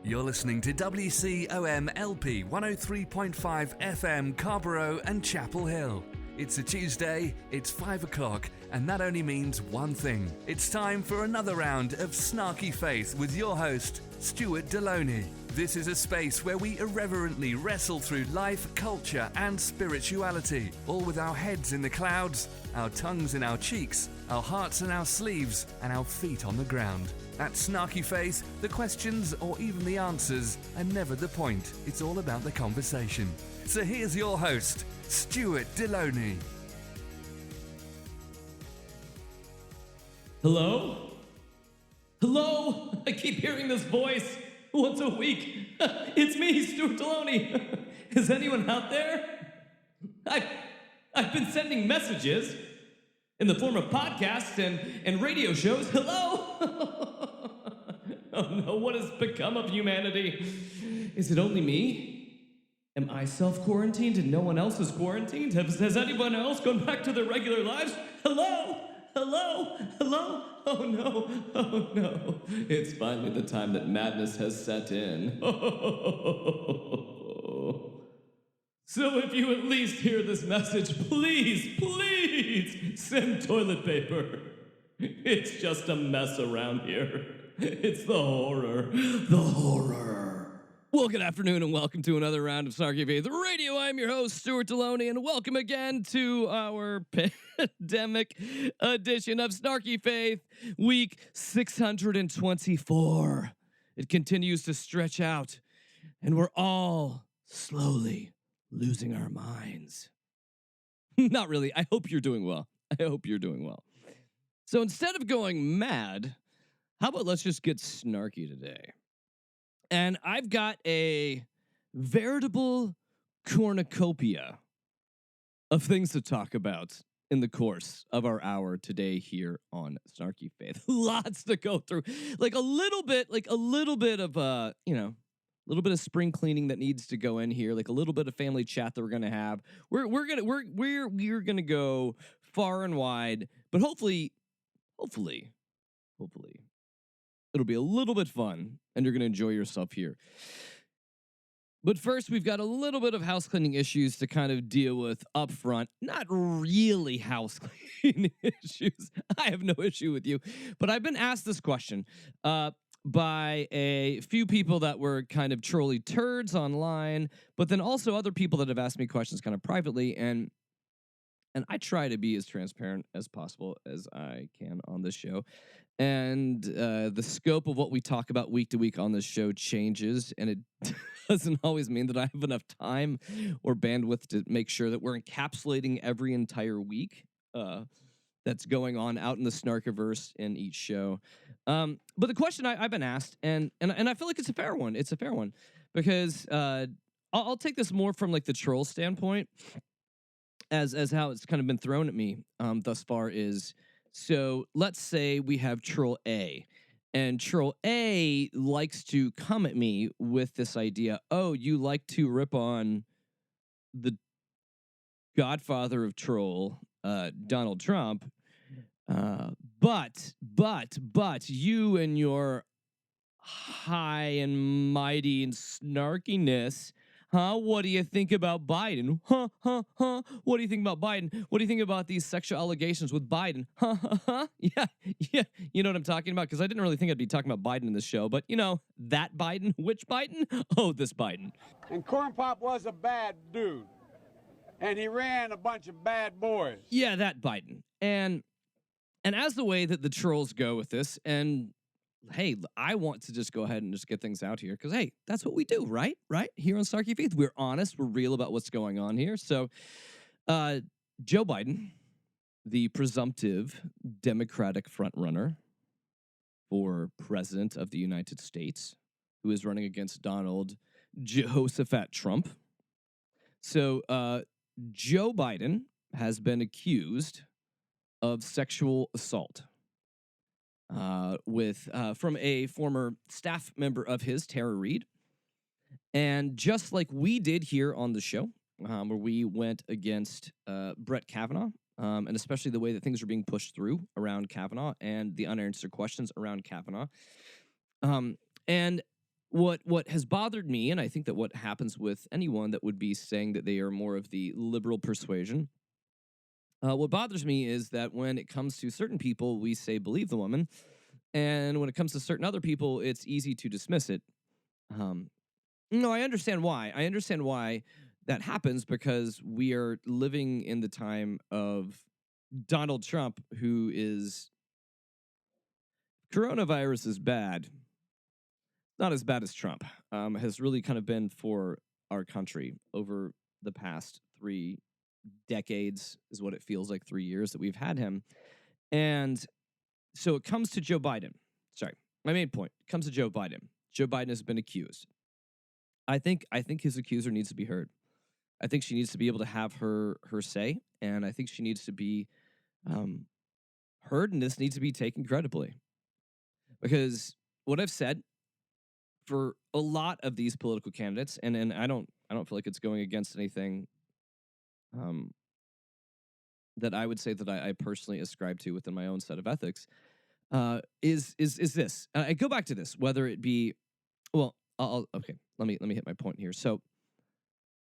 You're listening to WCOM LP 103.5 FM Carborough and Chapel Hill. It's a Tuesday, it's 5 o'clock, and that only means one thing. It's time for another round of Snarky Faith with your host, Stuart Deloney. This is a space where we irreverently wrestle through life, culture, and spirituality, all with our heads in the clouds, our tongues in our cheeks, our hearts in our sleeves, and our feet on the ground. At Snarky Faith, the questions or even the answers are never the point. It's all about the conversation. So here's your host, Stuart Deloney. Hello? Hello? I keep hearing this voice once a week. It's me, Stuart Deloney. Is anyone out there? I've been sending messages in the form of podcasts and radio shows. Hello? Oh no, what has become of humanity? Is it only me? Am I self-quarantined and no one else is quarantined? Has anyone else gone back to their regular lives? Hello? Hello? Hello? Oh no. It's finally the time that madness has set in. So if you at least hear this message, please send toilet paper. It's just a mess around here. It's the horror. Well, good afternoon and welcome to another round of Snarky Faith Radio. I'm your host, Stuart Deloney, and welcome again to our pandemic edition of Snarky Faith, week 624. It continues to stretch out, and we're all slowly losing our minds. Not really. I hope you're doing well. So instead of going mad, how about let's just get snarky today? And I've got a veritable cornucopia of things to talk about in the course of our hour today here on Snarky Faith. Lots to go through. Like a little bit of a little bit of spring cleaning that needs to go in here, like a little bit of family chat that we're gonna have. We're gonna go far and wide, but hopefully it'll be a little bit fun and you're gonna enjoy yourself here. But first, we've got a little bit of house cleaning issues to kind of deal with up front. Not really house cleaning issues. I have no issue with you, but I've been asked this question by a few people that were kind of trolly turds online, but then also other people that have asked me questions kind of privately, and I try to be as transparent as possible as I can on this show. And the scope of what we talk about week to week on this show changes, and it doesn't always mean that I have enough time or bandwidth to make sure that we're encapsulating every entire week that's going on out in the Snarkiverse in each show. But the question I've been asked, and I feel like it's a fair one. It's a fair one because I'll take this more from like the troll standpoint, as how it's kind of been thrown at me thus far is, so let's say we have Troll A, and Troll A likes to come at me with this idea, oh, you like to rip on the godfather of troll, Donald Trump, but you and your high and mighty and snarkiness, what do you think about Biden? What do you think about Biden? What do you think about these sexual allegations with Biden? Yeah. You know what I'm talking about? Because I didn't really think I'd be talking about Biden in this show, but you know, that Biden? Which Biden? Oh, this Biden. And Corn Pop was a bad dude. And he ran a bunch of bad boys. Yeah, that Biden. And as the way that the trolls go with this, and hey, I want to just go ahead and just get things out here because, hey, that's what we do, right? Here on Snarky Faith, we're honest, we're real about what's going on here. So Joe Biden, the presumptive Democratic frontrunner for president of the United States, who is running against Donald Jehoshaphat Trump. So Joe Biden has been accused of sexual assault from a former staff member of his, Tara Reid. And just like we did here on the show, where we went against Brett Kavanaugh, and especially the way that things are being pushed through around Kavanaugh and the unanswered questions around Kavanaugh. And what has bothered me, and I think that what happens with anyone that would be saying that they are more of the liberal persuasion, what bothers me is that when it comes to certain people, we say believe the woman, and when it comes to certain other people, it's easy to dismiss it. Um, no, I understand why. I understand why that happens because we are living in the time of Donald Trump, who is coronavirus is bad. Not as bad as Trump. Has really kind of been for our country over the past 3 decades, is what it feels like, 3 years that we've had him. And so it comes to Joe Biden. Sorry, my main point comes to Joe Biden. Joe Biden has been accused. I think his accuser needs to be heard. I think she needs to be able to have her say, and I think she needs to be heard, and this needs to be taken credibly. Because what I've said for a lot of these political candidates, and I don't feel like it's going against anything that I would say that I personally ascribe to within my own set of ethics, is this. I go back to this, whether it be, well, okay, let me hit my point here. So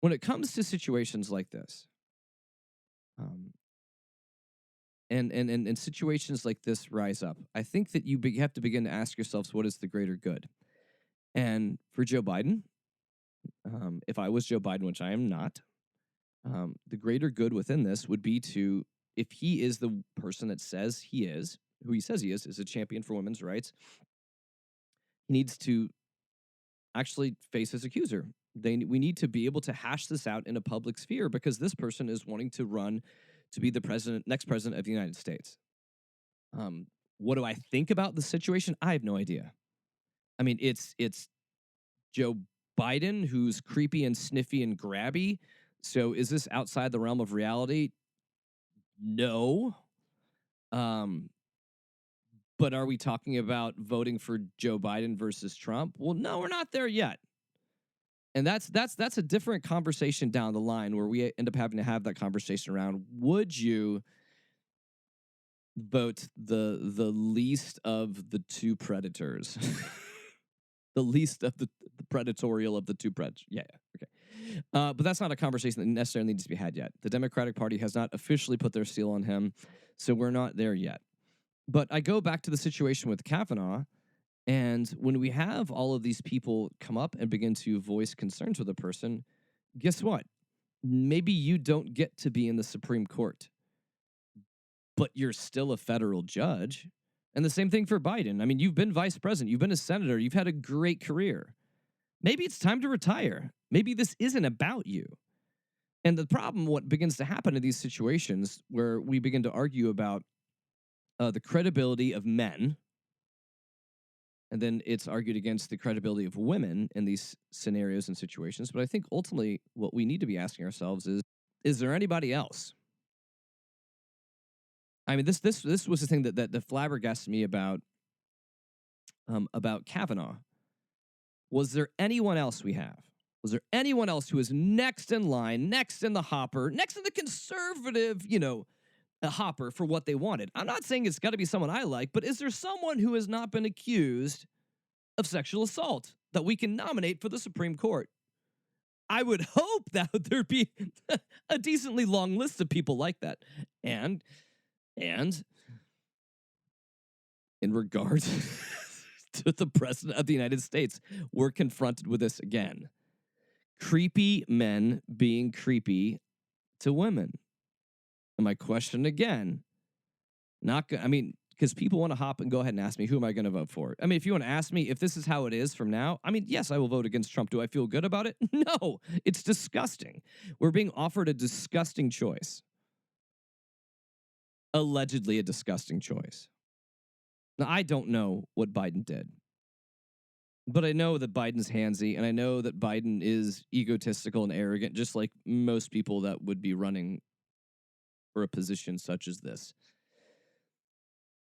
when it comes to situations like this, and situations like this rise up, I think that you have to begin to ask yourselves, what is the greater good? And for Joe Biden, if I was Joe Biden, which I am not, the greater good within this would be to, if he is the person that says he is, who he says he is a champion for women's rights, he needs to actually face his accuser. We need to be able to hash this out in a public sphere, because this person is wanting to run to be the next president of the United States. What do I think about the situation? I have no idea. I mean, it's Joe Biden who's creepy and sniffy and grabby. So is this outside the realm of reality? No. But are we talking about voting for Joe Biden versus Trump? Well, no, we're not there yet. And that's a different conversation down the line, where we end up having to have that conversation around, would you vote the least of the two predators? The least of the predatorial of the two predators. Yeah, okay. But that's not a conversation that necessarily needs to be had yet. The Democratic Party has not officially put their seal on him, so we're not there yet. But I go back to the situation with Kavanaugh, and when we have all of these people come up and begin to voice concerns with a person, guess what? Maybe you don't get to be in the Supreme Court, but you're still a federal judge. And the same thing for Biden. I mean, you've been vice president, you've been a senator, you've had a great career. Maybe it's time to retire. Maybe this isn't about you. And the problem, what begins to happen in these situations where we begin to argue about the credibility of men, and then it's argued against the credibility of women in these scenarios and situations. But I think ultimately what we need to be asking ourselves is there anybody else? I mean, this was the thing that flabbergasted me about Kavanaugh. Was there anyone else we have? Was there anyone else who is next in line, next in the hopper, next in the conservative, a hopper for what they wanted? I'm not saying it's got to be someone I like, but is there someone who has not been accused of sexual assault that we can nominate for the Supreme Court? I would hope that there'd be a decently long list of people like that. And in regards to the president of the United States, we're confronted with this again. Creepy men being creepy to women. And my question again, because people want to hop and go ahead and ask me, who am I going to vote for? I mean, if you want to ask me if this is how it is from now, I mean, yes, I will vote against Trump. Do I feel good about it? No, it's disgusting. We're being offered a disgusting choice. Allegedly a disgusting choice. Now, I don't know what Biden did, but I know that Biden's handsy, and I know that Biden is egotistical and arrogant, just like most people that would be running for a position such as this.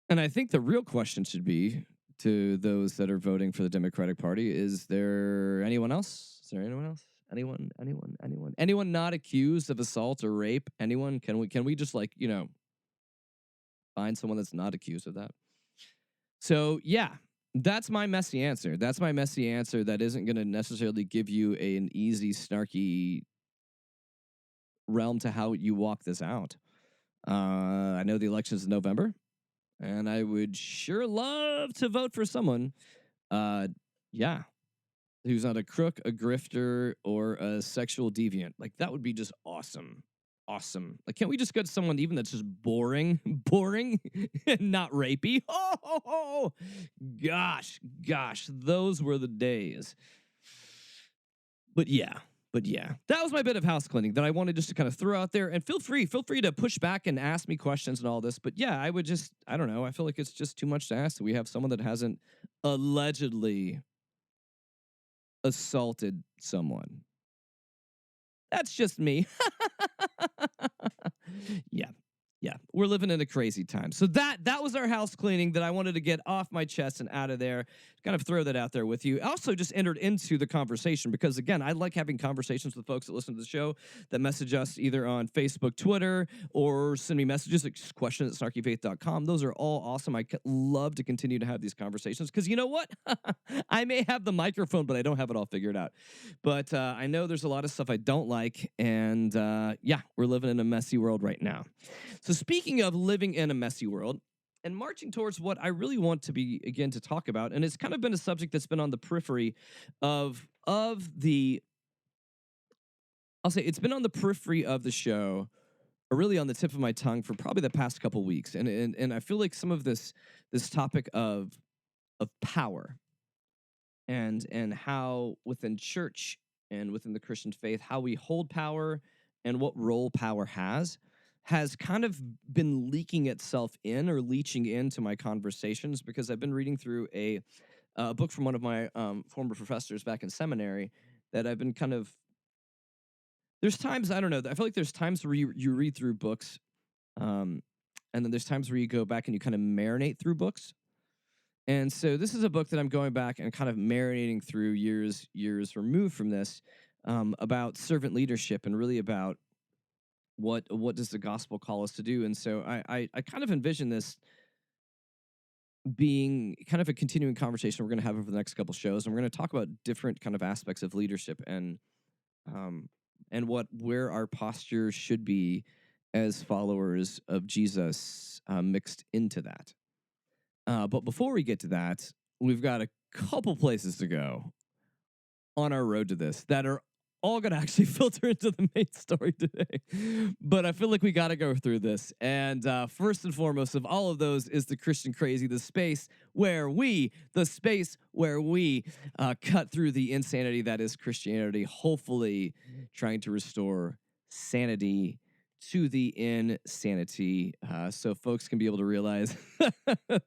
And I think the real question should be to those that are voting for the Democratic Party, is there anyone else? Is there anyone else? Anyone not accused of assault or rape? Anyone? Can we just find someone that's not accused of that? So, yeah, That's my messy answer. That's my messy answer that isn't going to necessarily give you an easy, snarky realm to how you walk this out. I know the election's in November, and I would sure love to vote for someone, yeah, who's not a crook, a grifter, or a sexual deviant. Like, that would be just awesome. Awesome. Like, can't we just go to someone even that's just boring, boring, and not rapey? Oh, gosh, those were the days. But yeah, that was my bit of house cleaning that I wanted just to kind of throw out there. And feel free to push back and ask me questions and all this. But yeah, I don't know. I feel like it's just too much to ask that we have someone that hasn't allegedly assaulted someone. That's just me. Yeah, we're living in a crazy time. So that was our house cleaning that I wanted to get off my chest and out of there. Kind of throw that out there with you. I also just entered into the conversation because, again, I like having conversations with folks that listen to the show, that message us either on Facebook, Twitter, or send me messages at question@snarkyfaith.com. Those are all awesome. I love to continue to have these conversations because you know what? I may have the microphone, but I don't have it all figured out. But I know there's a lot of stuff I don't like, and yeah, we're living in a messy world right now. So speaking of living in a messy world and marching towards what I really want to begin to talk about, and it's kind of been a subject that's been on the periphery of the, I'll say it's been on the periphery of the show, or really on the tip of my tongue for probably the past couple weeks. And I feel like some of this topic of power and how within church and within the Christian faith, how we hold power and what role power has kind of been leaking itself in or leaching into my conversations because I've been reading through a book from one of my former professors back in seminary that I've been kind of, there's times, I don't know, I feel like there's times where you read through books and then there's times where you go back and you kind of marinate through books. And so this is a book that I'm going back and kind of marinating through years removed from this about servant leadership and really about what does the gospel call us to do. And so I kind of envision this being kind of a continuing conversation we're going to have over the next couple shows. And we're going to talk about different kind of aspects of leadership and where our posture should be as followers of Jesus mixed into that. But before we get to that, we've got a couple places to go on our road to this that are all going to actually filter into the main story today. But I feel like we got to go through this. And first and foremost of all of those is the Christian Crazy, the space where we cut through the insanity that is Christianity, hopefully trying to restore sanity to the insanity, so folks can be able to realize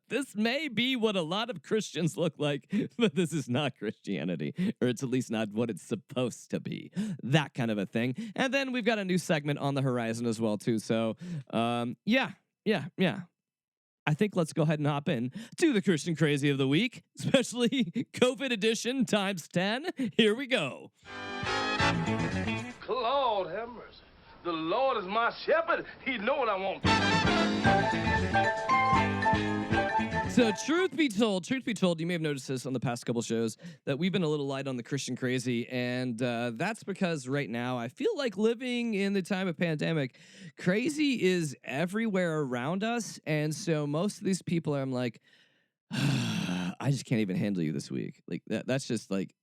this may be what a lot of Christians look like, but this is not Christianity, or it's at least not what it's supposed to be. That kind of a thing. And then we've got a new segment on the horizon as well, too. So, yeah. I think let's go ahead and hop in to the Christian Crazy of the Week, especially COVID edition times 10. Here we go. Lord have mercy. The Lord is my shepherd. He know what I want. So truth be told, you may have noticed this on the past couple shows that we've been a little light on the Christian Crazy, and that's because right now I feel like living in the time of pandemic, crazy is everywhere around us, and so most of these people I'm like, I just can't even handle you this week. Like that's just like,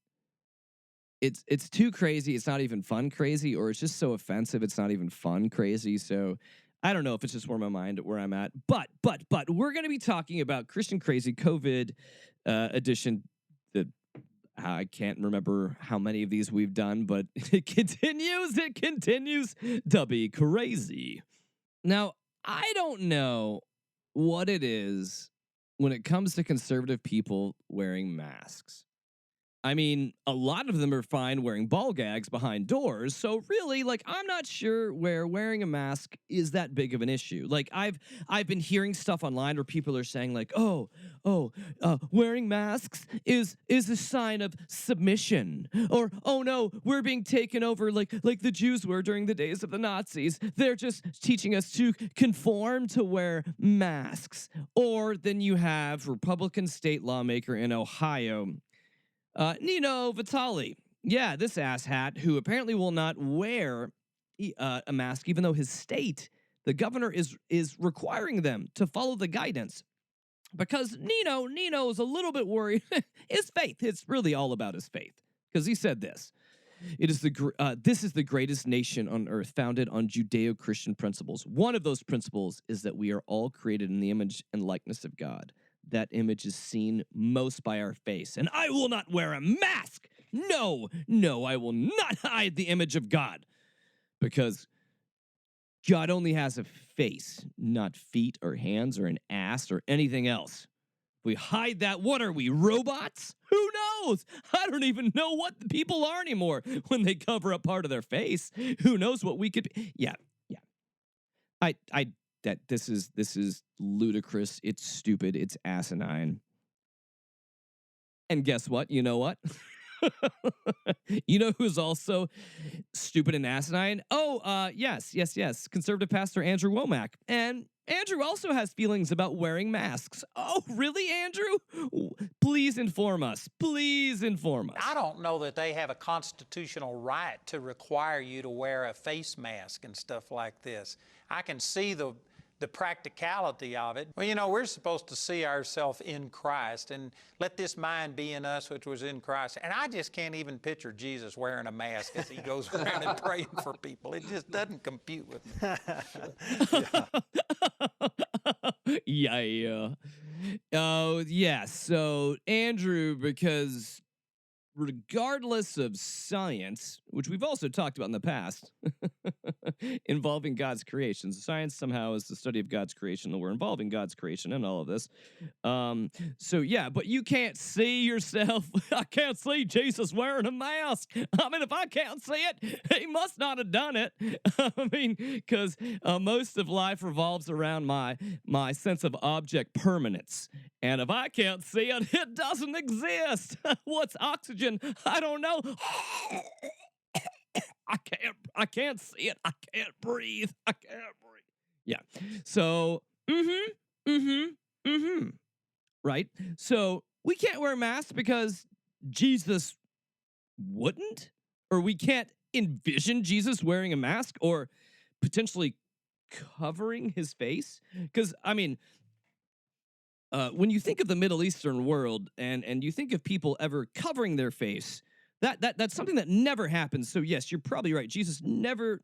it's too crazy. It's not even fun crazy, or it's just so offensive. It's not even fun crazy. So I don't know if it's just where I'm at. But we're going to be talking about Christian Crazy COVID edition. I can't remember how many of these we've done, but it continues to be crazy. Now, I don't know what it is when it comes to conservative people wearing masks. I mean, a lot of them are fine wearing ball gags behind doors. So really, like, I'm not sure where wearing a mask is that big of an issue. Like, I've been hearing stuff online where people are saying like, wearing masks is a sign of submission, or oh no, we're being taken over like the Jews were during the days of the Nazis. They're just teaching us to conform to wear masks. Or then you have Republican state lawmaker in Ohio, Nino Vitale. Yeah, this asshat who apparently will not wear a mask, even though his state, the governor, is requiring them to follow the guidance. Because Nino is a little bit worried. His faith, it's really all about his faith. Because he said this. This is the greatest nation on earth, founded on Judeo-Christian principles. One of those principles is that we are all created in the image and likeness of God. That image is seen most by our face, and I will not wear a mask. No, I will not hide the image of God, because God only has a face, not feet or hands or an ass or anything else. If we hide that, what are we, robots? Who knows? I don't even know what the people are anymore when they cover up part of their face. Who knows what we could be? Yeah. This is ludicrous. It's stupid. It's asinine. And guess what? You know what? You know who's also stupid and asinine? Yes. Conservative pastor Andrew Wommack. And Andrew also has feelings about wearing masks. Oh, really, Andrew? Please inform us. I don't know that they have a constitutional right to require you to wear a face mask and stuff like this. I can see the practicality of it. Well, we're supposed to see ourselves in Christ and let this mind be in us which was in Christ. And I just can't even picture Jesus wearing a mask as he goes around and praying for people. It just doesn't compute with me. Yeah. Oh, yeah. So, Andrew, because regardless of science, which we've also talked about in the past, involving God's creation. Science somehow is the study of God's creation, and we're involving God's creation in all of this. But you can't see yourself. I can't see Jesus wearing a mask. I mean, if I can't see it, he must not have done it. I mean, because most of life revolves around my sense of object permanence. And if I can't see it, it doesn't exist. What's oxygen? I don't know. I can't see it. I can't breathe. Yeah. So, right? So we can't wear masks because Jesus wouldn't? Or we can't envision Jesus wearing a mask or potentially covering his face? Because, I mean, when you think of the Middle Eastern world and you think of people ever covering their face, that's something that never happens. So yes, you're probably right. Jesus never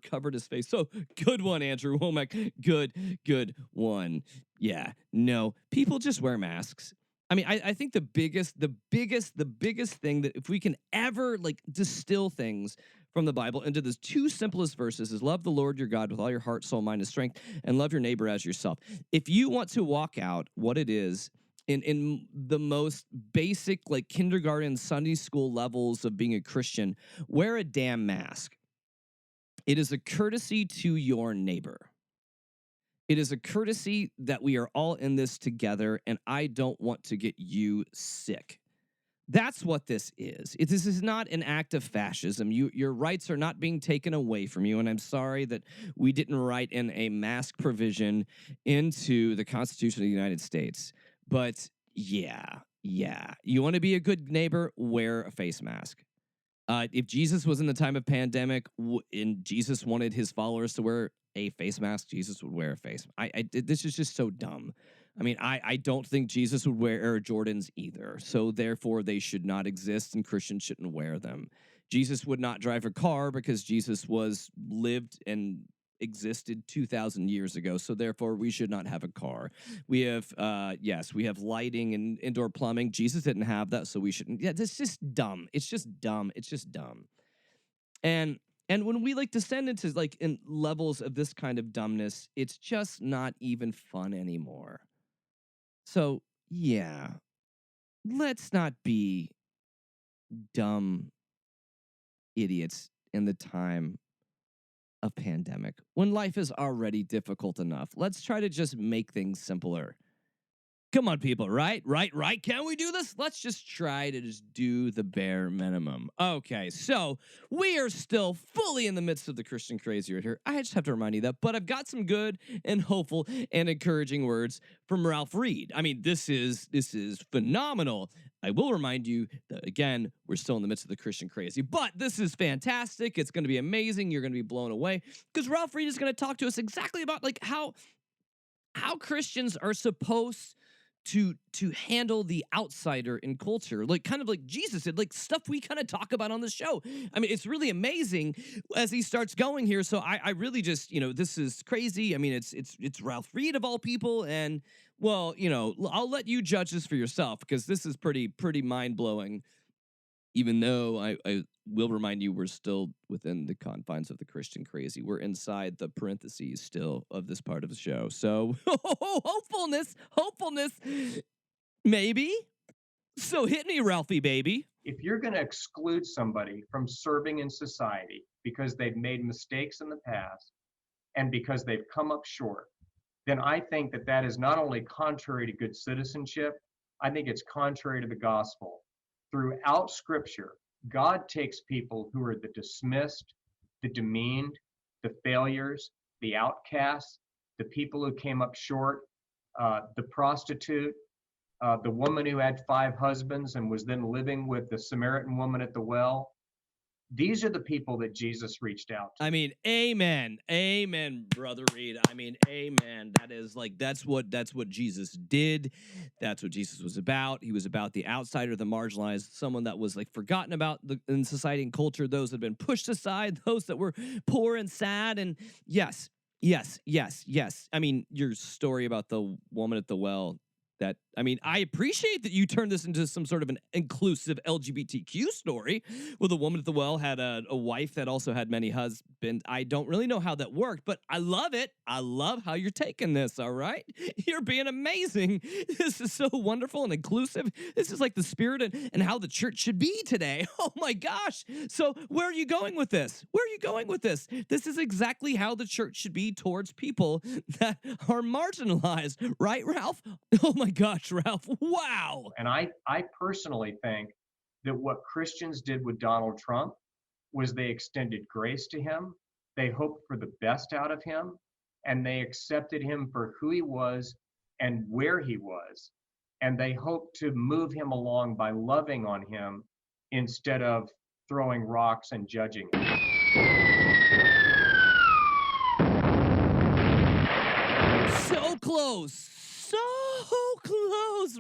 covered his face. So good one, Andrew Wommack. Good one. Yeah, no, people just wear masks. I mean, I think the biggest thing that if we can ever distill things from the Bible into the two simplest verses is love the Lord your God with all your heart, soul, mind, and strength, and love your neighbor as yourself. If you want to walk out what it is in the most basic, kindergarten, Sunday school levels of being a Christian, wear a damn mask. It is a courtesy to your neighbor. It is a courtesy that we are all in this together, and I don't want to get you sick. That's what this is. This is not an act of fascism. Your rights are not being taken away from you, and I'm sorry that we didn't write in a mask provision into the Constitution of the United States. But yeah. You want to be a good neighbor, wear a face mask. If Jesus was in the time of pandemic and Jesus wanted his followers to wear a face mask, Jesus would wear a face. This is just so dumb. I mean, I don't think Jesus would wear Air Jordans either. So therefore, they should not exist and Christians shouldn't wear them. Jesus would not drive a car because Jesus lived and existed 2,000 years ago. So therefore, we should not have a car. We have, we have lighting and indoor plumbing. Jesus didn't have that, so we shouldn't. Yeah, that's just dumb. It's just dumb. And when we descend into in levels of this kind of dumbness, it's just not even fun anymore. So, yeah, let's not be dumb idiots in the time of pandemic when life is already difficult enough. Let's try to just make things simpler. Come on, people, right? Can we do this? Let's just try to just do the bare minimum. Okay, so we are still fully in the midst of the Christian crazy right here. I just have to remind you that, but I've got some good and hopeful and encouraging words from Ralph Reed. I mean, this is phenomenal. I will remind you that, again, we're still in the midst of the Christian crazy, but this is fantastic. It's going to be amazing. You're going to be blown away because Ralph Reed is going to talk to us exactly about like how Christians are supposed to handle the outsider in culture, like kind of like Jesus did, like stuff we kind of talk about on the show. I mean, it's really amazing as he starts going here. So I really just, this is crazy. I mean, it's Ralph Reed of all people, and well, I'll let you judge this for yourself because this is pretty mind blowing. Even though I will remind you, we're still within the confines of the Christian crazy. We're inside the parentheses still of this part of the show. So hopefulness, maybe. So hit me, Ralphie, baby. If you're going to exclude somebody from serving in society because they've made mistakes in the past and because they've come up short, then I think that is not only contrary to good citizenship, I think it's contrary to the gospel. Throughout Scripture, God takes people who are the dismissed, the demeaned, the failures, the outcasts, the people who came up short, the prostitute, the woman who had 5 husbands and was then living with the Samaritan woman at the well. These are the people that Jesus reached out to. I mean, amen, Brother Reed. I mean, amen. That's what Jesus did. That's what Jesus was about. He was about the outsider, the marginalized, someone that was like forgotten about in society and culture, those that had been pushed aside, those that were poor and sad. And yes. I mean, your story about the woman at the well, I appreciate that you turned this into some sort of an inclusive LGBTQ story where the woman at the well had a wife that also had many husbands. I don't really know how that worked, but I love it. I love how you're taking this, all right? You're being amazing. This is so wonderful and inclusive. This is like the spirit and how the church should be today. Oh my gosh. So where are you going with this? This is exactly how the church should be towards people that are marginalized, right, Ralph? Oh my gosh, Ralph. Wow. And I personally think that what Christians did with Donald Trump was they extended grace to him, they hoped for the best out of him, and they accepted him for who he was and where he was. And they hoped to move him along by loving on him instead of throwing rocks and judging him. So close,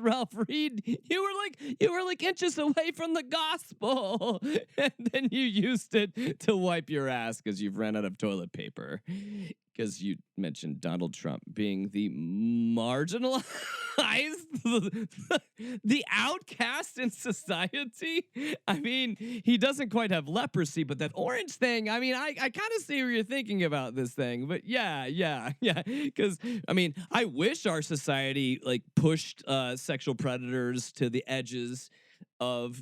Ralph Reed. You were like inches away from the gospel, and then you used it to wipe your ass because you've ran out of toilet paper. Because you mentioned Donald Trump being the marginalized, the outcast in society. I mean, he doesn't quite have leprosy, but that orange thing, I mean, I kind of see where you're thinking about this thing. But yeah. Because, I mean, I wish our society, like, pushed sexual predators to the edges of...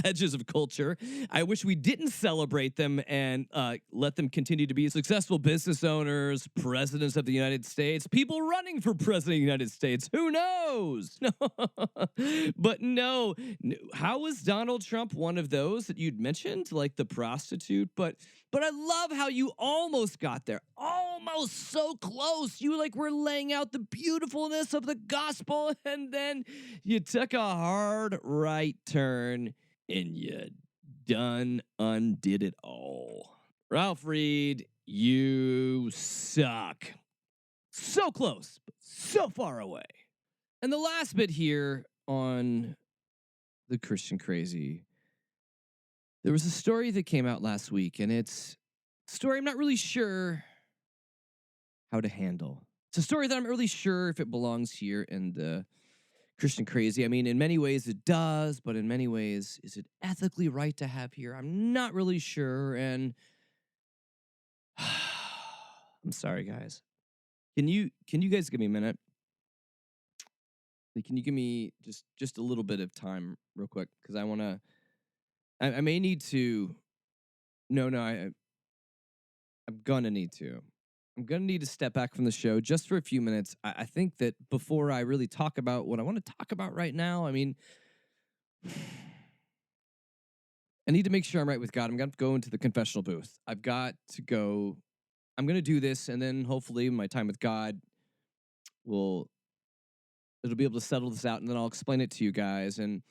edges of culture. I wish we didn't celebrate them and let them continue to be successful business owners, presidents of the United States, people running for president of the United States. Who knows? But no. How was Donald Trump one of those that you'd mentioned, like the prostitute? But I love how you almost got there. Almost so close. You were laying out the beautifulness of the gospel, and then you took a hard right turn and you undid it all. Ralph Reed, you suck. So close, but so far away. And the last bit here on the Christian Crazy, there was a story that came out last week, and it's a story I'm not really sure how to handle. It's a story that I'm not really sure if it belongs here in the Christian Crazy. I mean, in many ways it does, but in many ways, is it ethically right to have here? I'm not really sure, and I'm sorry, guys. Can you guys give me a minute? Can you give me just a little bit of time real quick? Because I want to I may need to. No, I'm gonna need to. I'm gonna need to step back from the show just for a few minutes. I think that before I really talk about what I want to talk about right now, I mean, I need to make sure I'm right with God. I'm gonna go into the confessional booth. I've got to go. I'm gonna do this, and then hopefully my time with God it'll be able to settle this out, and then I'll explain it to you guys. And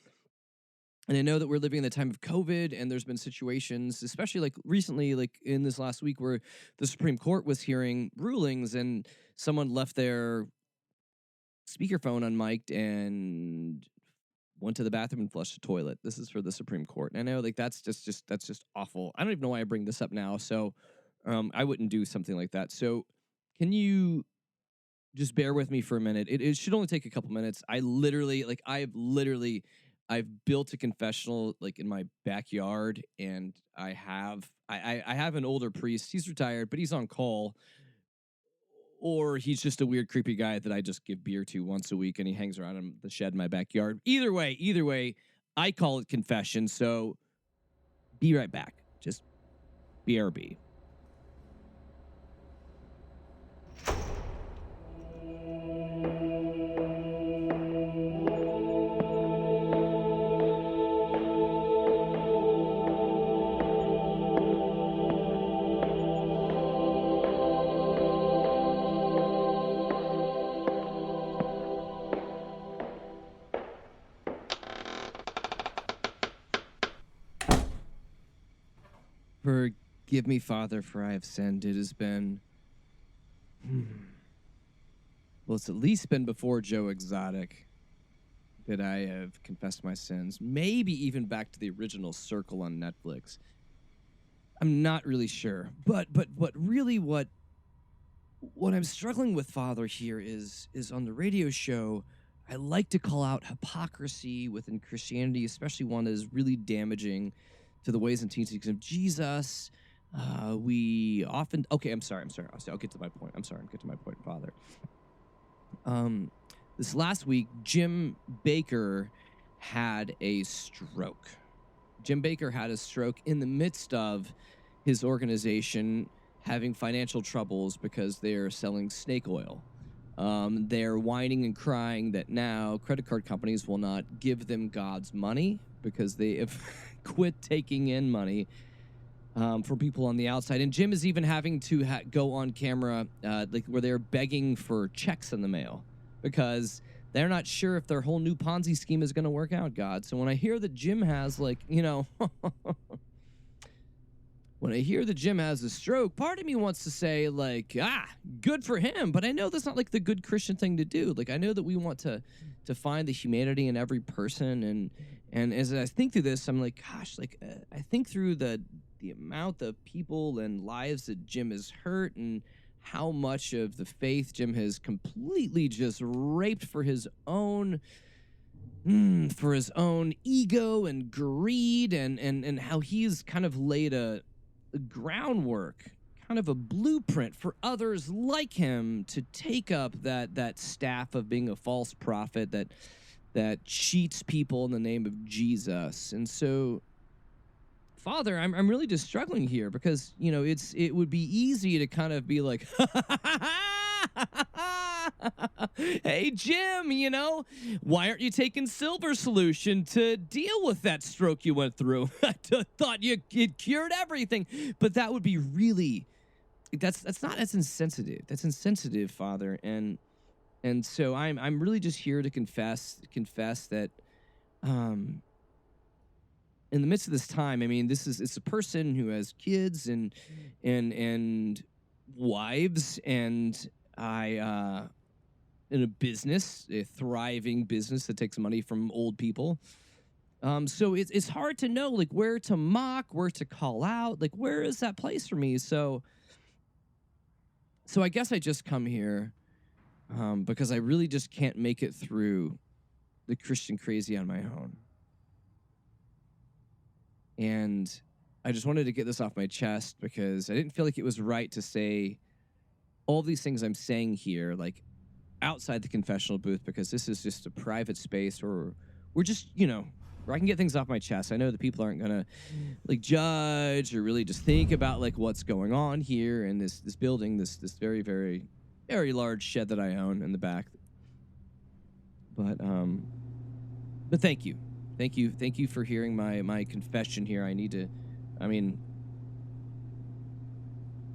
I know that we're living in the time of COVID, and there's been situations, especially like recently, like in this last week, where the Supreme Court was hearing rulings, and someone left their speakerphone unmiked and went to the bathroom and flushed the toilet. This is for the Supreme Court, and I know like that's just awful. I don't even know why I bring this up now. So I wouldn't do something like that. So can you just bear with me for a minute? It should only take a couple minutes. I've built a confessional like in my backyard, and I have an older priest. He's retired, but he's on call, or he's just a weird, creepy guy that I just give beer to once a week, and he hangs around in the shed in my backyard. Either way, I call it confession. So be right back. Just BRB. Forgive me, Father, for I have sinned. It has been... Well, it's at least been before Joe Exotic that I have confessed my sins. Maybe even back to the original Circle on Netflix. I'm not really sure. But really what I'm struggling with, Father, here is on the radio show, I like to call out hypocrisy within Christianity, especially one that is really damaging to the ways and teachings of Jesus. We often... Okay, I'm sorry. I'll get to my point. I'm getting to my point, Father. This last week, Jim Bakker had a stroke. Jim Bakker had a stroke in the midst of his organization having financial troubles because they're selling snake oil. They're whining and crying that now credit card companies will not give them God's money because they have quit taking in money from people on the outside. And Jim is even having to go on camera like where they're begging for checks in the mail because they're not sure if their whole new Ponzi scheme is going to work out, God. So when I hear that Jim has when I hear that Jim has a stroke, part of me wants to say, like, good for him. But I know that's not, like, the good Christian thing to do. Like, I know that we want to find the humanity in every person. And as I think through this, I'm like, gosh, like, I think through the amount of people and lives that Jim has hurt and how much of the faith Jim has completely just raped for his own ego and greed and how he's kind of laid a groundwork, kind of a blueprint for others like him to take up that staff of being a false prophet that cheats people in the name of Jesus. And so, Father, I'm really just struggling here because, it would be easy to kind of be like, hey, Jim, why aren't you taking Silver Solution to deal with that stroke you went through? I thought it cured everything. But that would be really, that's not as insensitive. That's insensitive, Father. And so I'm really just here to confess that, in the midst of this time, I mean, it's a person who has kids and wives, and I in a business, a thriving business that takes money from old people. So it's hard to know like where to mock, where to call out, like where is that place for me? So I guess I just come here because I really just can't make it through the Christian crazy on my own. And I just wanted to get this off my chest because I didn't feel like it was right to say all these things I'm saying here, like outside the confessional booth, because this is just a private space where we're just, where I can get things off my chest. I know that people aren't gonna like judge or really just think about like what's going on here in this building, this very, very, very large shed that I own in the back. But thank you. Thank you for hearing my confession here.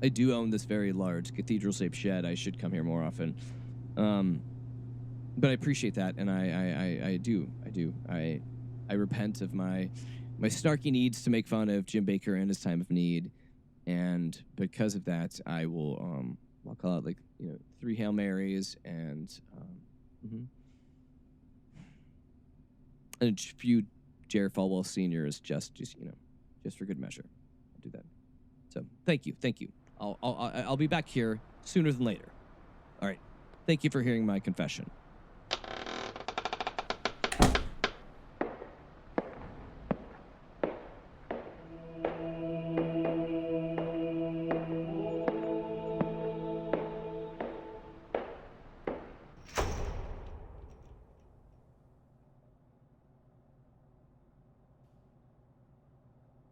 I do own this very large cathedral-shaped shed. I should come here more often. But I appreciate that, and I do. I repent of my snarky needs to make fun of Jim Bakker in his time of need, and because of that, I will I'll call out 3 Hail Marys and a few Jared Falwell seniors just for good measure. I'll do that. So thank you. I'll be back here sooner than later. All right. Thank you for hearing my confession.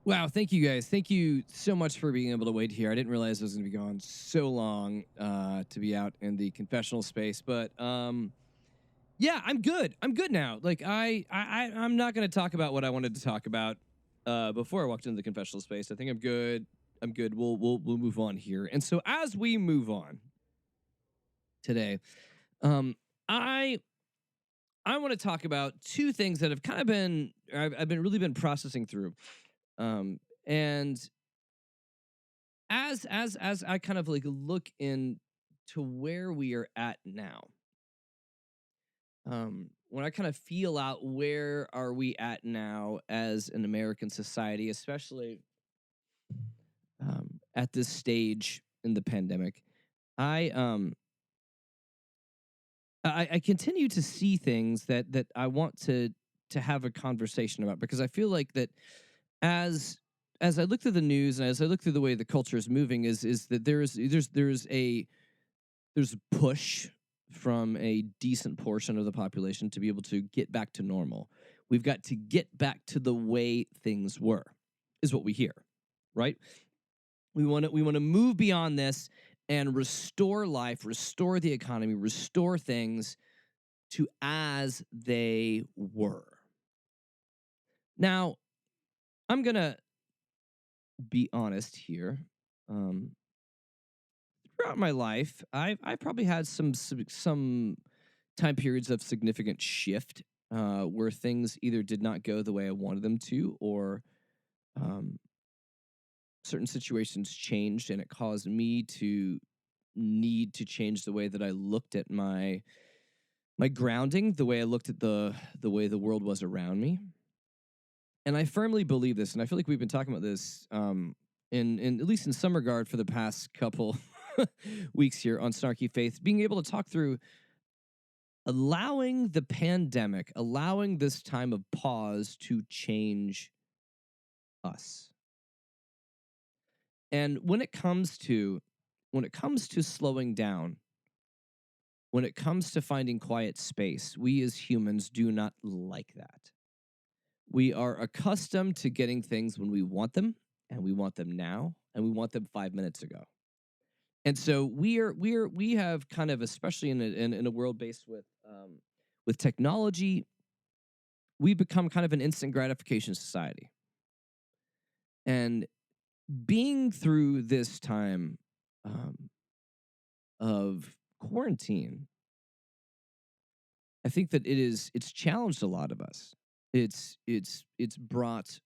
Wow, thank you guys. Thank you so much for being able to wait here. I didn't realize I was going to be gone so long to be out in the confessional space, but yeah, I'm good. I'm good now. Like I'm not going to talk about what I wanted to talk about before I walked into the confessional space. I think I'm good. We'll move on here. And so as we move on today, I want to talk about 2 things that have kind of been I've been processing through. And as I kind of like look into where we are at now, when I kind of feel out where are we at now as an American society, especially at this stage in the pandemic, I continue to see things that I want to have a conversation about, because I feel like that as I look through the news and as I look through the way the culture is moving, is that there's a push from a decent portion of the population to be able to get back to normal. We've got to get back to the way things were, is what we hear, right? We want to move beyond this and restore life, restore the economy, restore things to as they were. Now, I'm going to be honest here. Throughout my life, I probably had some time periods of significant shift where things either did not go the way I wanted them to, or certain situations changed, and it caused me to need to change the way that I looked at my grounding, the way I looked at the way the world was around me. And I firmly believe this, and I feel like we've been talking about this in at least in some regard for the past couple weeks here on Snarky Faith, being able to talk through allowing the pandemic, allowing this time of pause to change us. And when it comes to slowing down, when it comes to finding quiet space, we as humans do not like that. We are accustomed to getting things when we want them, and we want them now, and we want them 5 minutes ago. And so we have kind of, especially in a world based with technology, we've become kind of an instant gratification society. And being through this time of quarantine, I think that it's challenged a lot of us. It's brought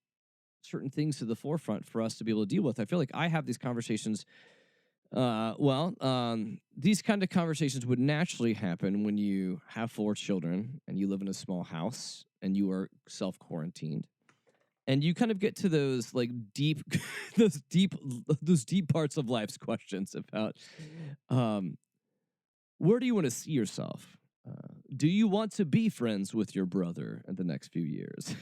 certain things to the forefront for us to be able to deal with. I feel like I have these conversations. These kind of conversations would naturally happen when you have 4 children and you live in a small house and you are self-quarantined, and you kind of get to those like deep, those deep parts of life's questions about, where do you want to see yourself? Do you want to be friends with your brother in the next few years?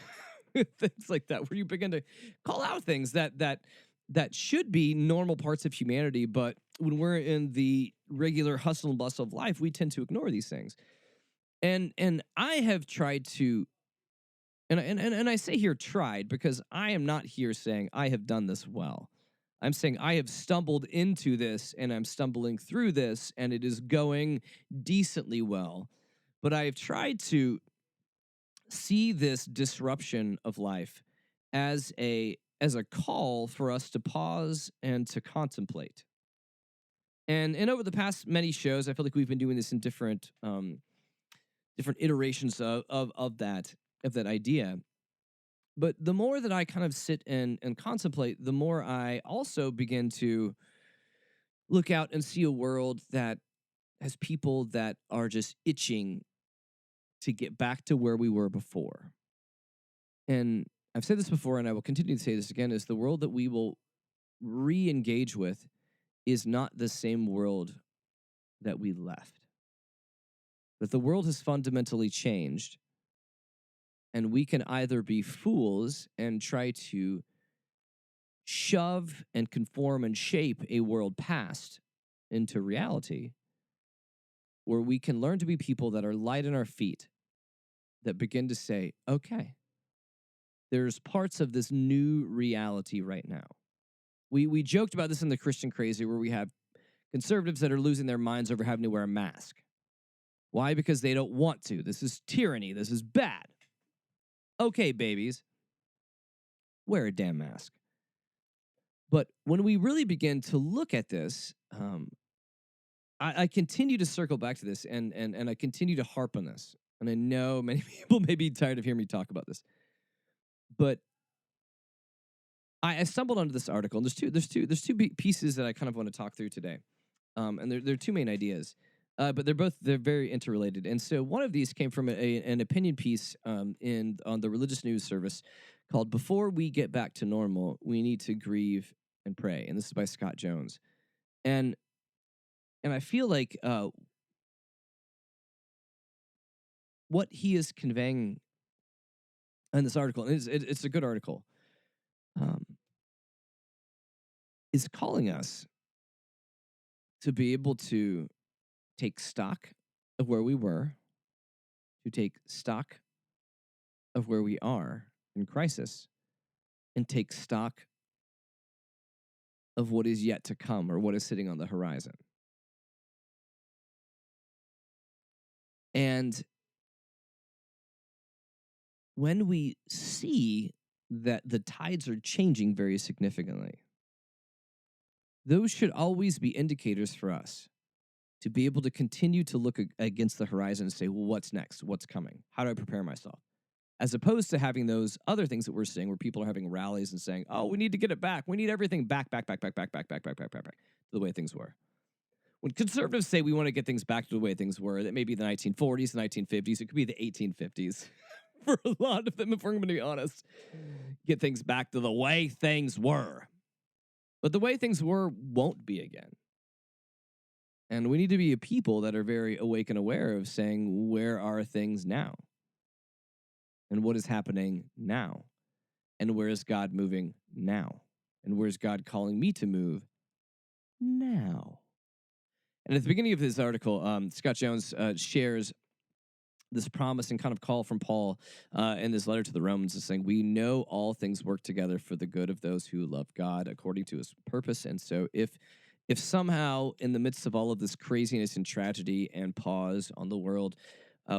Things like that, where you begin to call out things that should be normal parts of humanity, but when we're in the regular hustle and bustle of life, we tend to ignore these things. And I have tried to And I say here tried because I am not here saying I have done this well. I'm saying I have stumbled into this and I'm stumbling through this and it is going decently well. But I have tried to see this disruption of life as a call for us to pause and to contemplate. And over the past many shows, I feel like we've been doing this in different different iterations of that idea. But the more that I kind of sit and contemplate, the more I also begin to look out and see a world that has people that are just itching to get back to where we were before. And I've said this before, and I will continue to say this again, is the world that we will re-engage with is not the same world that we left. That the world has fundamentally changed, and we can either be fools and try to shove and conform and shape a world past into reality, or we can learn to be people that are light in our feet, that begin to say, okay, there's parts of this new reality right now. We joked about this in the Christian Crazy, where we have conservatives that are losing their minds over having to wear a mask. Why? Because they don't want to. This is tyranny. This is bad. Okay, babies, wear a damn mask. But when we really begin to look at this, I continue to circle back to this, and I continue to harp on this. And I know many people may be tired of hearing me talk about this, but I stumbled onto this article, and there's two pieces that I kind of want to talk through today, and there are two main ideas, but they're very interrelated. And so one of these came from an opinion piece on the religious news service called "Before We Get Back to Normal, We Need to Grieve and Pray," and this is by Scott Jones, and I feel like what he is conveying in this article, and it's a good article, is calling us to be able to take stock of where we were, to take stock of where we are in crisis, and take stock of what is yet to come or what is sitting on the horizon. And when we see that the tides are changing very significantly, those should always be indicators for us to be able to continue to look against the horizon and say, well, what's next? What's coming? How do I prepare myself? As opposed to having those other things that we're seeing where people are having rallies and saying, oh, we need to get it back. We need everything back to the way things were. When conservatives say we want to get things back to the way things were, that may be the 1940s, the 1950s, it could be the 1850s. For a lot of them, if we're going to be honest, get things back to the way things were. But the way things were won't be again. And we need to be a people that are very awake and aware of saying, where are things now? And what is happening now? And where is God moving now? And where is God calling me to move now? And at the beginning of this article, Scott Jones shares this promise and kind of call from Paul in this letter to the Romans, is saying, we know all things work together for the good of those who love God according to his purpose. And so if somehow in the midst of all of this craziness and tragedy and pause on the world,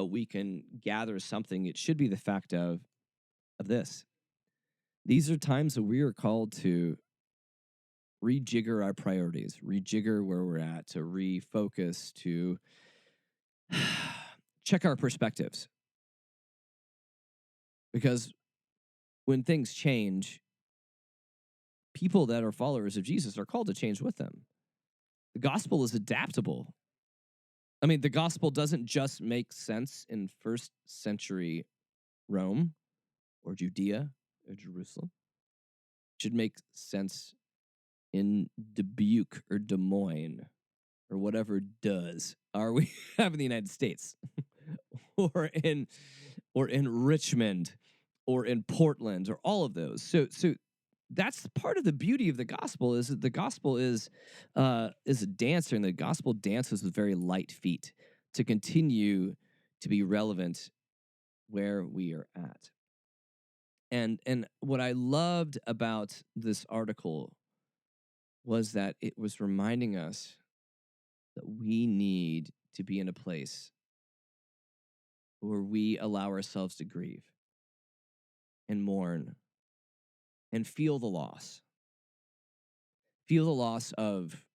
we can gather something, it should be the fact of this. These are times that we are called to rejigger our priorities, rejigger where we're at, to refocus, to check our perspectives. Because when things change, people that are followers of Jesus are called to change with them. The gospel is adaptable. I mean, the gospel doesn't just make sense in first century Rome or Judea or Jerusalem. It should make sense in Dubuque or Des Moines or whatever does are we have in the United States or in Richmond or in Portland or all of those. So that's part of the beauty of the gospel, is that the gospel is a dancer, and the gospel dances with very light feet to continue to be relevant where we are at. And what I loved about this article was that it was reminding us that we need to be in a place where we allow ourselves to grieve and mourn and feel the loss. Feel the loss of,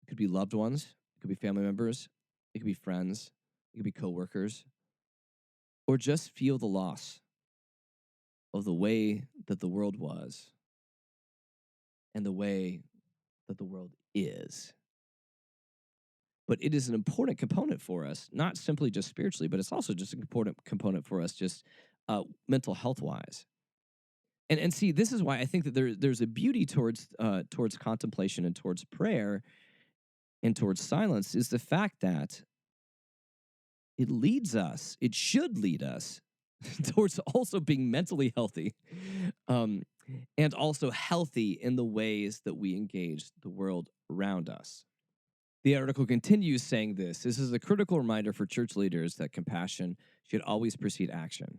it could be loved ones, it could be family members, it could be friends, it could be coworkers, or just feel the loss of the way that the world was and the way that the world is. But it is an important component for us, not simply just spiritually, but it's also just an important component for us just mental health-wise. And see, this is why I think that there's a beauty towards contemplation and towards prayer and towards silence, is the fact that it should lead us towards also being mentally healthy, and also healthy in the ways that we engage the world around us. The article continues saying this is a critical reminder for church leaders that compassion should always precede action.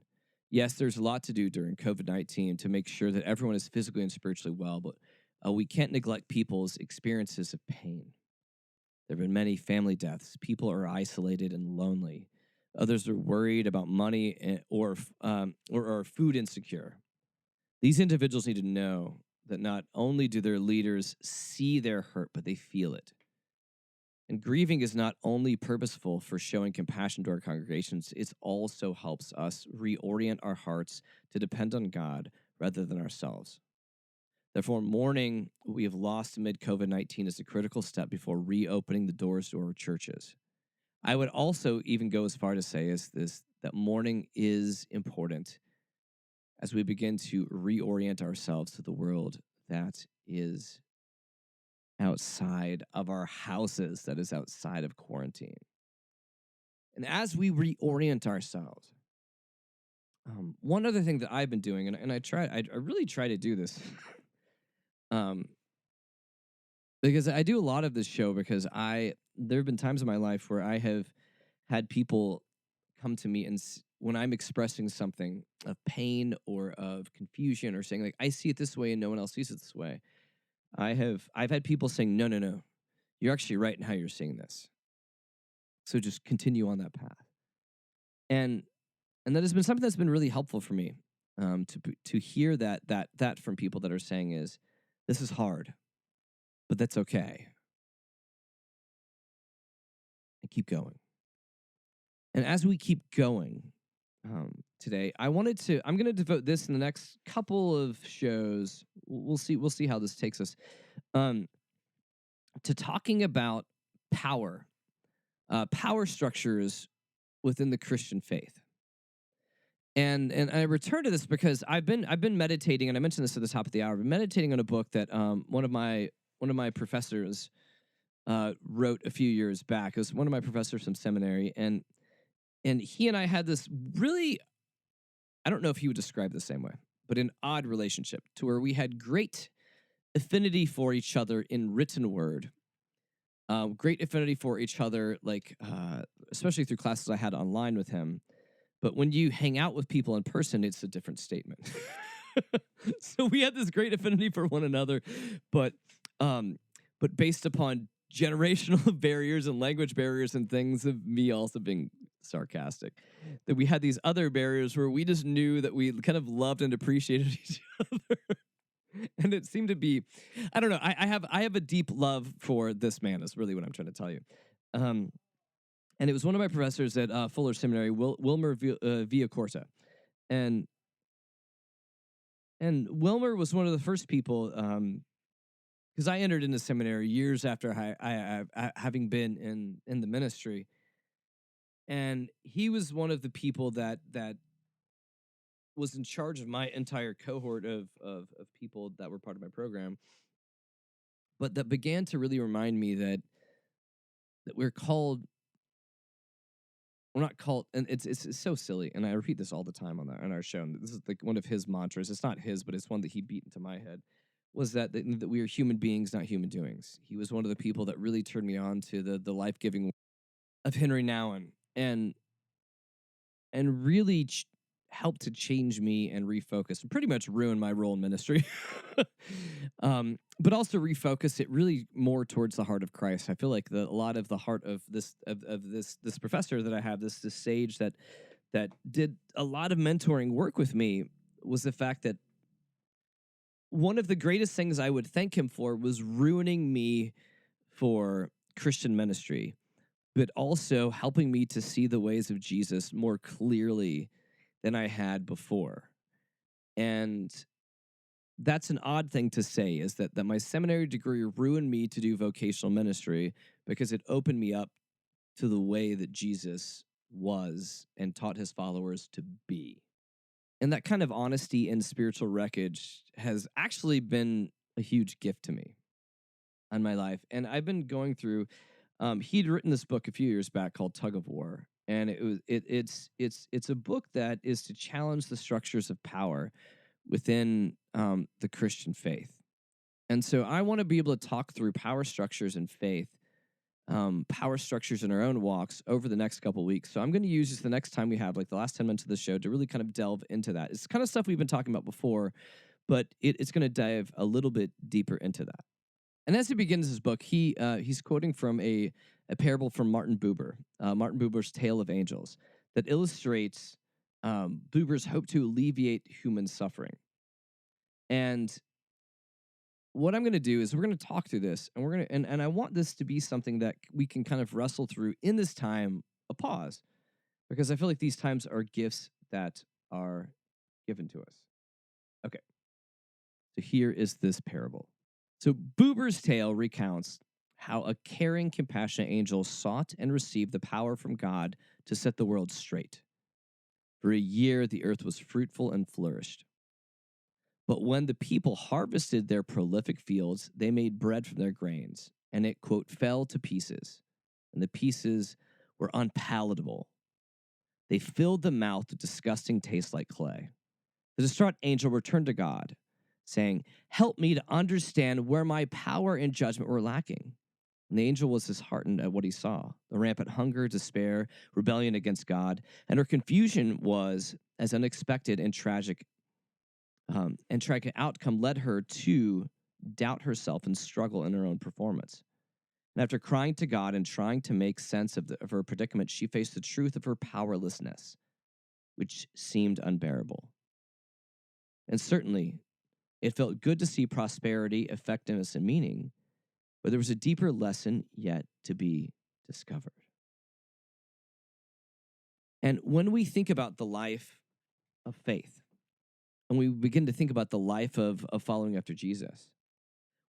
Yes, there's a lot to do during COVID-19 to make sure that everyone is physically and spiritually well, but we can't neglect people's experiences of pain. There have been many family deaths. People are isolated and lonely. Others are worried about money or are food insecure. These individuals need to know that not only do their leaders see their hurt, but they feel it. And grieving is not only purposeful for showing compassion to our congregations, it also helps us reorient our hearts to depend on God rather than ourselves. Therefore, mourning we have lost amid COVID-19 is a critical step before reopening the doors to our churches. I would also even go as far to say that mourning is important as we begin to reorient ourselves to the world that is outside of our houses, that is outside of quarantine. And as we reorient ourselves, one other thing that I've been doing, and I really try to do this, because I do a lot of this show because there have been times in my life where I have had people come to me and when I'm expressing something of pain or of confusion or saying like, I see it this way and no one else sees it this way, I've had people saying, no, you're actually right in how you're seeing this. So just continue on that path. And that has been something that's been really helpful for me, to hear that from people that are saying is, this is hard, but that's okay. And keep going. And as we keep going today, I'm going to devote this in the next couple of shows. We'll see how this takes us. To talking about power structures within the Christian faith. And I return to this because I've been meditating, and I mentioned this at the top of the hour. I've been meditating on a book that one of my professors wrote a few years back. It was one of my professors from seminary, and he and I had this really, I don't know if he would describe it the same way, but an odd relationship to where we had great affinity for each other in written word, great affinity for each other, especially through classes I had online with him. But when you hang out with people in person, it's a different statement. So we had this great affinity for one another, but based upon generational barriers and language barriers and things of me also being sarcastic, that we had these other barriers where we just knew that we kind of loved and appreciated each other. And it seemed to be, I don't know, I have a deep love for this man, is really what I'm trying to tell you. And it was one of my professors at Fuller Seminary, Wilmer Villacorta. And Wilmer was one of the first people, because I entered into seminary years after I having been in the ministry. And he was one of the people that was in charge of my entire cohort of people that were part of my program, but that began to really remind me that we're not called, and it's so silly, and I repeat this all the time on our show, and this is like one of his mantras. It's not his, but it's one that he beat into my head, was that we are human beings, not human doings. He was one of the people that really turned me on to the life-giving of Henry Nouwen, and really helped to change me and refocus, and pretty much ruin my role in ministry. But also refocus it really more towards the heart of Christ. I feel like a lot of the heart of this professor that I have, this sage that did a lot of mentoring work with me, was the fact that one of the greatest things I would thank him for was ruining me for Christian ministry, but also helping me to see the ways of Jesus more clearly than I had before. And that's an odd thing to say, is that my seminary degree ruined me to do vocational ministry because it opened me up to the way that Jesus was and taught his followers to be. And that kind of honesty and spiritual wreckage has actually been a huge gift to me on my life. And I've been going through, he'd written this book a few years back called Tug of War. And it's a book that is to challenge the structures of power within the Christian faith. And so I want to be able to talk through power structures in faith, power structures in our own walks over the next couple of weeks. So I'm going to use just the next time we have, like the last 10 minutes of the show, to really kind of delve into that. It's kind of stuff we've been talking about before, but it's going to dive a little bit deeper into that. And as he begins his book, he's quoting from a parable from Martin Buber, Martin Buber's Tale of Angels, that illustrates Buber's hope to alleviate human suffering. And what I'm going to do is we're going to talk through this, and we're going to, and I want this to be something that we can kind of wrestle through in this time of pause, because I feel like these times are gifts that are given to us. Okay. So here is this parable. So Buber's tale recounts how a caring, compassionate angel sought and received the power from God to set the world straight. For a year, the earth was fruitful and flourished. But when the people harvested their prolific fields, they made bread from their grains, and it, quote, fell to pieces, and the pieces were unpalatable. They filled the mouth with disgusting taste like clay. The distraught angel returned to God, saying, "Help me to understand where my power and judgment were lacking." And the angel was disheartened at what he saw, the rampant hunger, despair, rebellion against God, and her confusion was as unexpected and tragic outcome led her to doubt herself and struggle in her own performance. And after crying to God and trying to make sense of her predicament, she faced the truth of her powerlessness, which seemed unbearable. And certainly, it felt good to see prosperity, effectiveness, and meaning, but there was a deeper lesson yet to be discovered. And when we think about the life of faith, and we begin to think about the life of following after Jesus,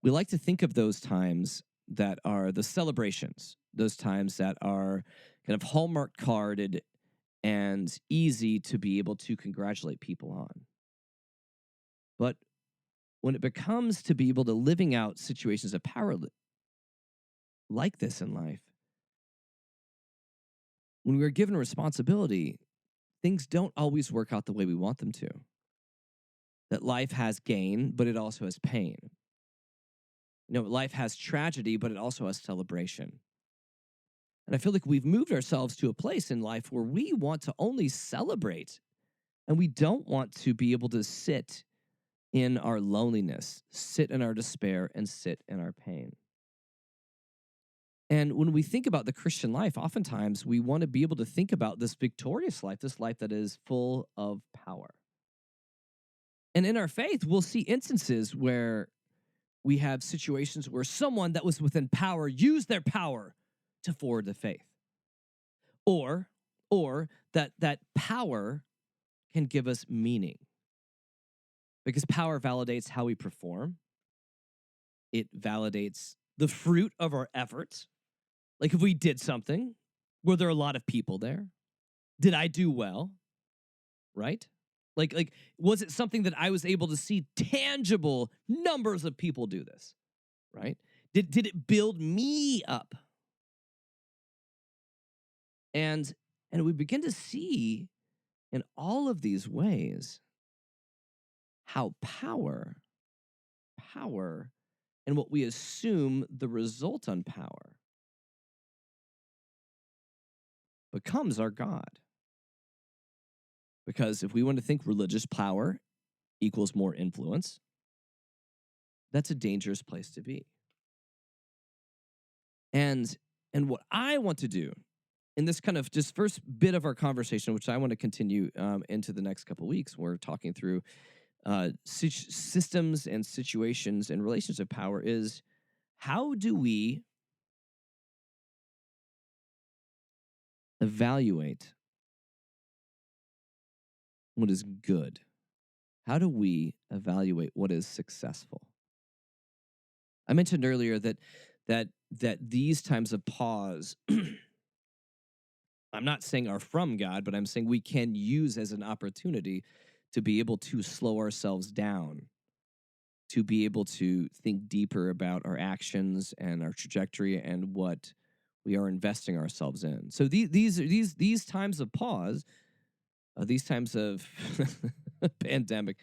we like to think of those times that are the celebrations, those times that are kind of Hallmark carded and easy to be able to congratulate people on. But when it becomes to be able to living out situations of power like this in life, when we're given responsibility, things don't always work out the way we want them to. That life has gain, but it also has pain. Life has tragedy, but it also has celebration. And I feel like we've moved ourselves to a place in life where we want to only celebrate, and we don't want to be able to sit in our loneliness, sit in our despair, and sit in our pain. And when we think about the Christian life, oftentimes we want to be able to think about this victorious life, this life that is full of power. And in our faith, we'll see instances where we have situations where someone that was within power used their power to forward the faith. Or that power can give us meaning. Because power validates how we perform. It validates the fruit of our efforts. Like if we did something, were there a lot of people there? Did I do well? Right? Like, was it something that I was able to see tangible numbers of people do this? Right? Did it build me up? And we begin to see in all of these ways how power, and what we assume the result on power becomes our God. Because if we want to think religious power equals more influence, that's a dangerous place to be. And what I want to do in this kind of just first bit of our conversation, which I want to continue into the next couple of weeks, we're talking through systems and situations and relations of power, is how do we evaluate what is good? How do we evaluate what is successful? I mentioned earlier that these times of pause, I'm not saying are from God, but I'm saying we can use as an opportunity to be able to slow ourselves down, to be able to think deeper about our actions and our trajectory and what we are investing ourselves in. So these times of pause, these times of pandemic,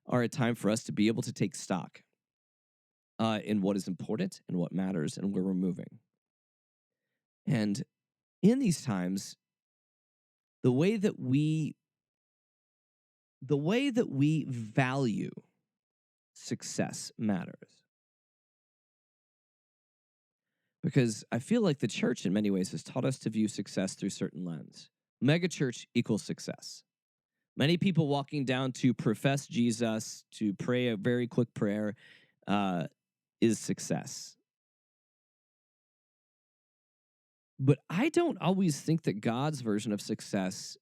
are a time for us to be able to take stock in what is important and what matters and where we're moving. And in these times, the way that we value success matters. Because I feel like the church in many ways has taught us to view success through certain lens. Megachurch equals success. Many people walking down to profess Jesus, to pray a very quick prayer, is success. But I don't always think that God's version of success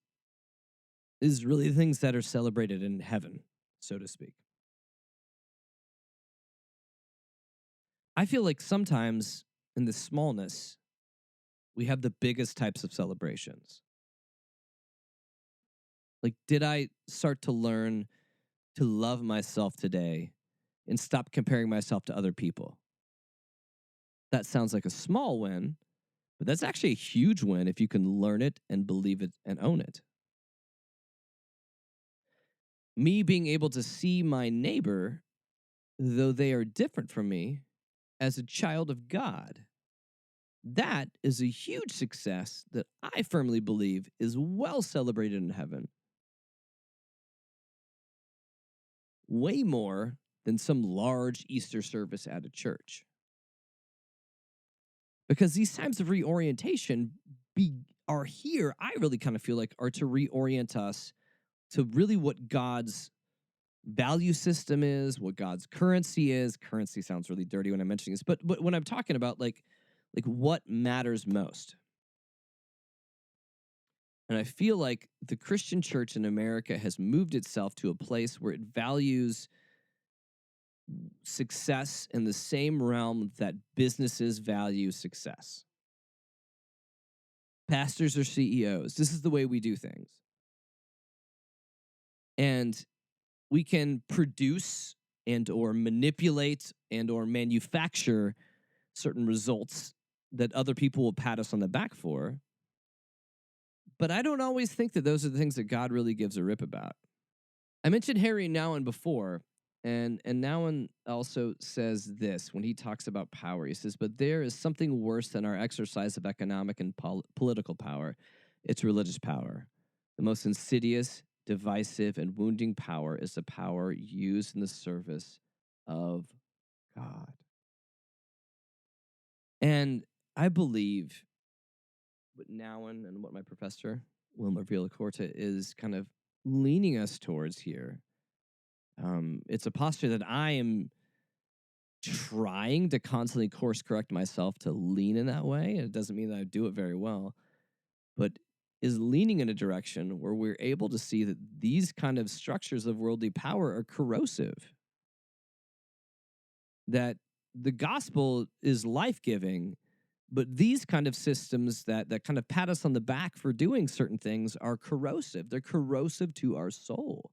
is really things that are celebrated in heaven, so to speak. I feel like sometimes in the smallness, we have the biggest types of celebrations. Like, did I start to learn to love myself today and stop comparing myself to other people? That sounds like a small win, but that's actually a huge win if you can learn it and believe it and own it. Me being able to see my neighbor, though they are different from me, as a child of God, that is a huge success that I firmly believe is well celebrated in heaven. Way more than some large Easter service at a church. Because these times of reorientation are here, I really kind of feel like, are to reorient us to really what God's value system is, what God's currency is. Currency sounds really dirty when I'm mentioning this, but when I'm talking about like what matters most. And I feel like the Christian church in America has moved itself to a place where it values success in the same realm that businesses value success. Pastors are CEOs. This is the way we do things. And we can produce and or manipulate and or manufacture certain results that other people will pat us on the back for. But I don't always think that those are the things that God really gives a rip about. I mentioned Harry Nouwen before, and Nouwen also says this when he talks about power. He says, but there is something worse than our exercise of economic and political power. It's religious power. The most insidious, divisive, and wounding power is the power used in the service of God. And I believe what Nouwen and what my professor, Wilmer Villacorta, is kind of leaning us towards here. It's a posture that I am trying to constantly course correct myself to lean in that way. It doesn't mean that I do it very well, but is leaning in a direction where we're able to see that these kind of structures of worldly power are corrosive. That the gospel is life-giving, but these kind of systems that kind of pat us on the back for doing certain things are corrosive. They're corrosive to our soul.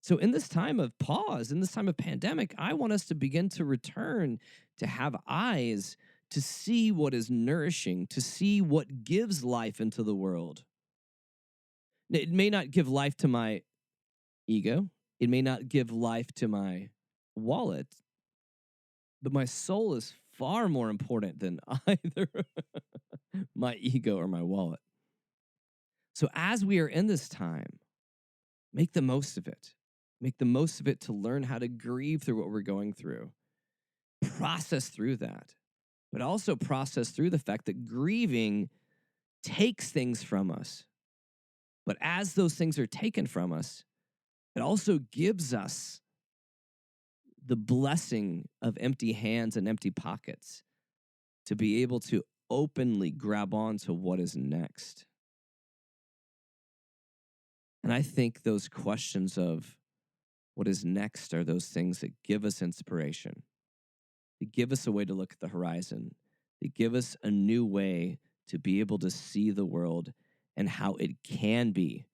So in this time of pause, in this time of pandemic, I want us to begin to return to have eyes to see what is nourishing, to see what gives life into the world. It may not give life to my ego. It may not give life to my wallet, but my soul is far more important than either my ego or my wallet. So as we are in this time, make the most of it. Make the most of it to learn how to grieve through what we're going through. Process through that, but also process through the fact that grieving takes things from us. But as those things are taken from us, it also gives us the blessing of empty hands and empty pockets to be able to openly grab on to what is next. And I think those questions of what is next are those things that give us inspiration. They give us a way to look at the horizon. They give us a new way to be able to see the world and how it can be.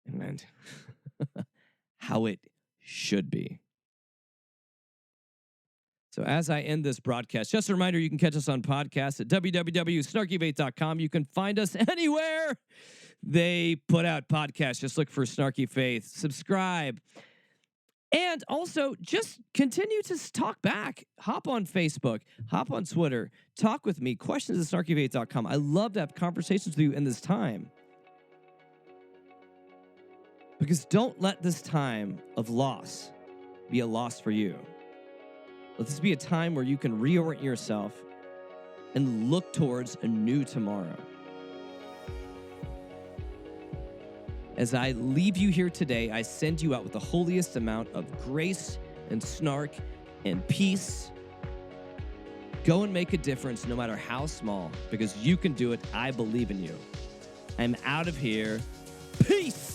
And how it should be. So as I end this broadcast, just a reminder, you can catch us on podcasts at www.snarkyfaith.com. You can find us anywhere they put out podcasts. Just look for Snarky Faith. Subscribe. And also, just continue to talk back. Hop on Facebook. Hop on Twitter. Talk with me. Questions at snarkyfaith.com. I love to have conversations with you in this time. Because don't let this time of loss be a loss for you. Let this be a time where you can reorient yourself and look towards a new tomorrow. As I leave you here today, I send you out with the holiest amount of grace and snark and peace. Go and make a difference no matter how small, because you can do it. I believe in you. I'm out of here. Peace!